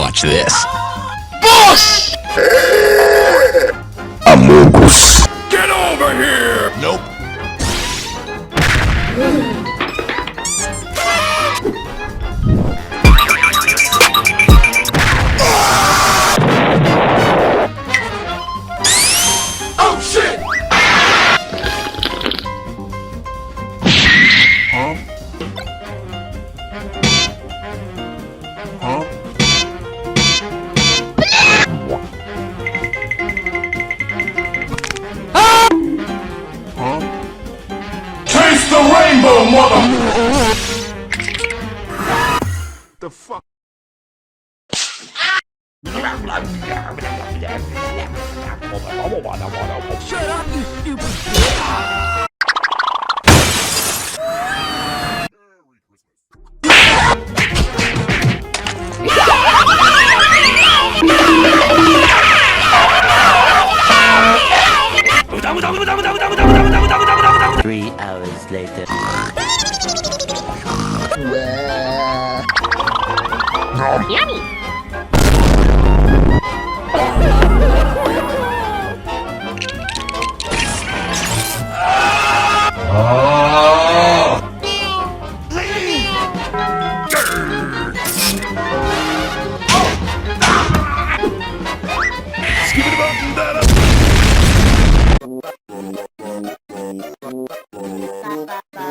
Watch this. Boss! Amogus. Get over here! Nope. Oh shit! Huh? Huh? Huh? Taste the rainbow, mother! The fuck? Shut up, you stupid bitch! Three hours later. Yummy!